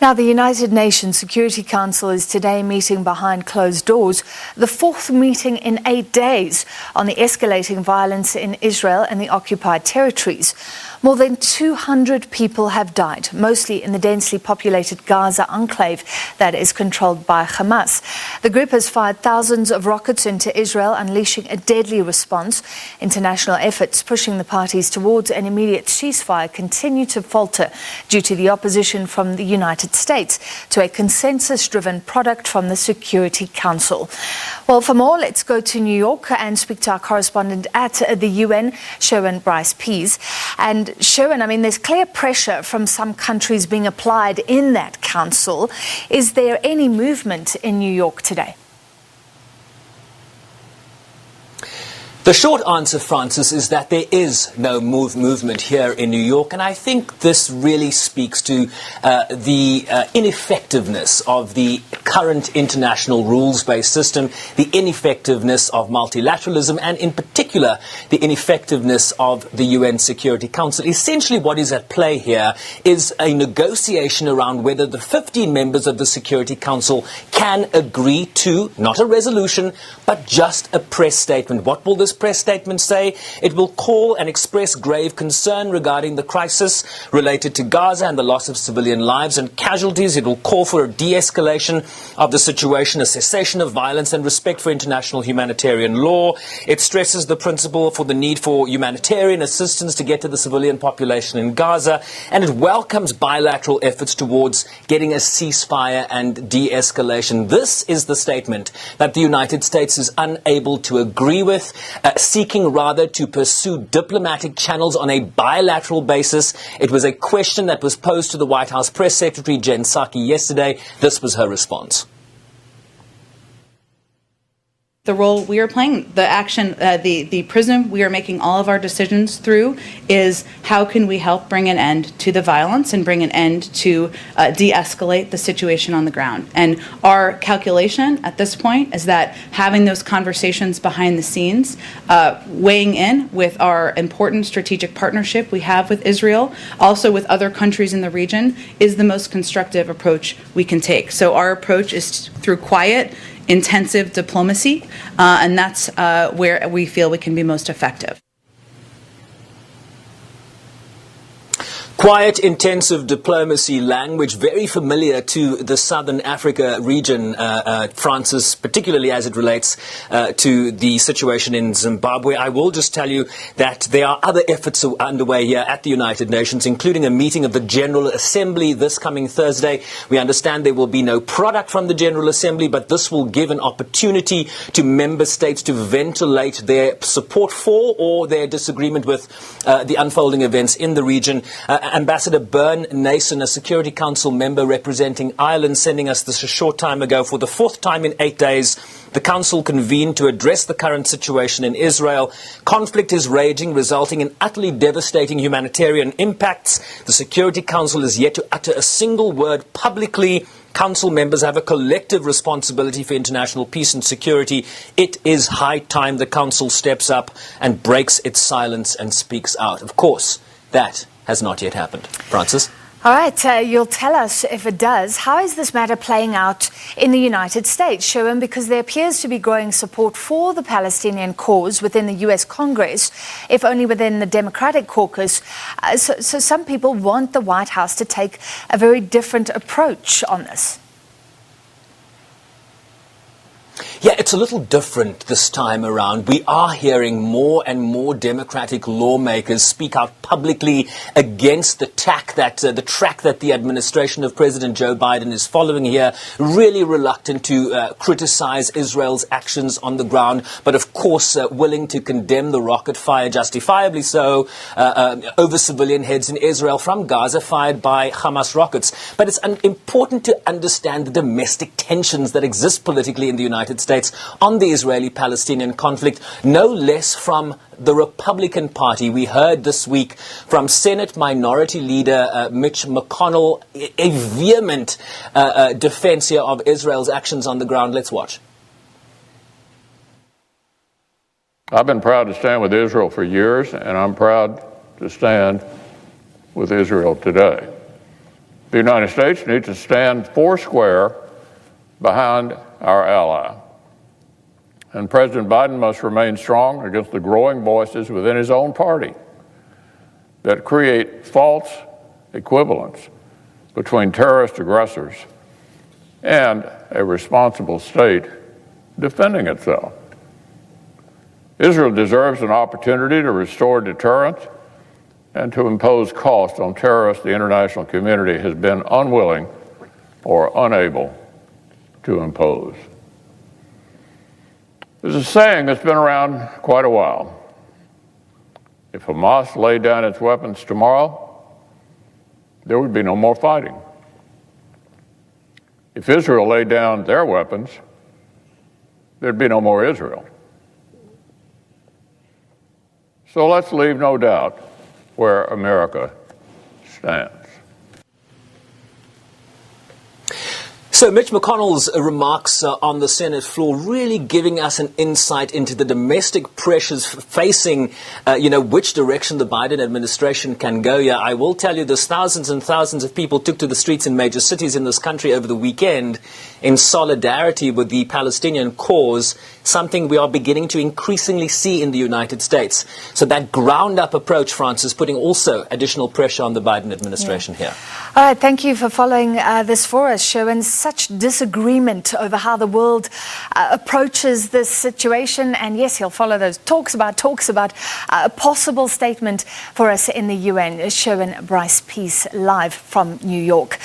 Now, the United Nations Security Council is today meeting behind closed doors, the fourth meeting in 8 days on the escalating violence in Israel and the occupied territories. More than 200 people have died, mostly in the densely populated Gaza enclave that is controlled by Hamas. The group has fired thousands of rockets into Israel, unleashing a deadly response. International efforts pushing the parties towards an immediate ceasefire continue to falter due to the opposition from the United States to a consensus-driven product from the Security Council. Well, for more, let's go to New York and speak to our correspondent at the UN, Sherwin Bryce-Pease. And Sherwin, I mean, there's clear pressure from some countries being applied in that council. Is there any movement in New York today? The short answer, Francis, is that there is no movement here in New York, and I think this really speaks to the ineffectiveness of the current international rules-based system, the ineffectiveness of multilateralism, and in particular, the ineffectiveness of the UN Security Council. Essentially, what is at play here is a negotiation around whether the 15 members of the Security Council can agree to, not a resolution, but just a press statement. What will this press statement say? It will call and express grave concern regarding the crisis related to Gaza and the loss of civilian lives and casualties. It will call for a de-escalation of the situation, a cessation of violence and respect for international humanitarian law. It stresses the principle for the need for humanitarian assistance to get to the civilian population in Gaza, and it welcomes bilateral efforts towards getting a ceasefire and de-escalation. This is the statement that the United States is unable to agree with, seeking rather to pursue diplomatic channels on a bilateral basis. It was a question that was posed to the White House Press Secretary Jen Psaki yesterday. This was her response. The role we are playing, the action, the prism we are making all of our decisions through is how can we help bring an end to the violence and bring an end to de-escalate the situation on the ground. And our calculation at this point is that having those conversations behind the scenes, weighing in with our important strategic partnership we have with Israel, also with other countries in the region, is the most constructive approach we can take. So our approach is through quiet, intensive diplomacy, and that's where we feel we can be most effective. Quiet, intensive diplomacy, language very familiar to the Southern Africa region, Francis, particularly as it relates to the situation in Zimbabwe. I will just tell you that there are other efforts underway here at the United Nations, including a meeting of the General Assembly this coming Thursday. We understand there will be no product from the General Assembly, but this will give an opportunity to member states to ventilate their support for or their disagreement with the unfolding events in the region. Ambassador Byrne Nason, a Security Council member representing Ireland, sending us this a short time ago. For the fourth time in 8 days, the Council convened to address the current situation in Israel. Conflict is raging, resulting in utterly devastating humanitarian impacts. The Security Council is yet to utter a single word publicly. Council members have a collective responsibility for international peace and security. It is high time the Council steps up and breaks its silence and speaks out. Of course, that has not yet happened. Francis? All right, you'll tell us if it does. How is this matter playing out in the United States, Sherwin? Because there appears to be growing support for the Palestinian cause within the U.S. Congress, if only within the Democratic caucus. So some people want the White House to take a very different approach on this. Yeah, it's a little different this time around. We are hearing more and more Democratic lawmakers speak out publicly against the track that the administration of President Joe Biden is following here, really reluctant to criticize Israel's actions on the ground, but of course willing to condemn the rocket fire, justifiably so, over civilian heads in Israel from Gaza fired by Hamas rockets. But it's important to understand the domestic tensions that exist politically in the United States on the Israeli-Palestinian conflict, no less from the Republican Party. We heard this week from Senate Minority Leader Mitch McConnell a vehement defense here of Israel's actions on the ground. Let's watch. I've been proud to stand with Israel for years, and I'm proud to stand with Israel today. The United States needs to stand foursquare behind our ally. And President Biden must remain strong against the growing voices within his own party that create false equivalence between terrorist aggressors and a responsible state defending itself. Israel deserves an opportunity to restore deterrence and to impose costs on terrorists the international community has been unwilling or unable to impose. There's a saying that's been around quite a while. If Hamas laid down its weapons tomorrow, there would be no more fighting. If Israel laid down their weapons, there'd be no more Israel. So let's leave no doubt where America stands. So Mitch McConnell's remarks on the Senate floor really giving us an insight into the domestic pressures facing, which direction the Biden administration can go. Yeah, I will tell you there's thousands and thousands of people took to the streets in major cities in this country over the weekend in solidarity with the Palestinian cause, something we are beginning to increasingly see in the United States. So that ground-up approach, Francis, putting also additional pressure on the Biden administration here. All right, thank you for following this for us, Sherwin. Such disagreement over how the world approaches this situation. And yes, he'll follow those talks about a possible statement for us in the UN. Sherwin Bryce-Pease live from New York.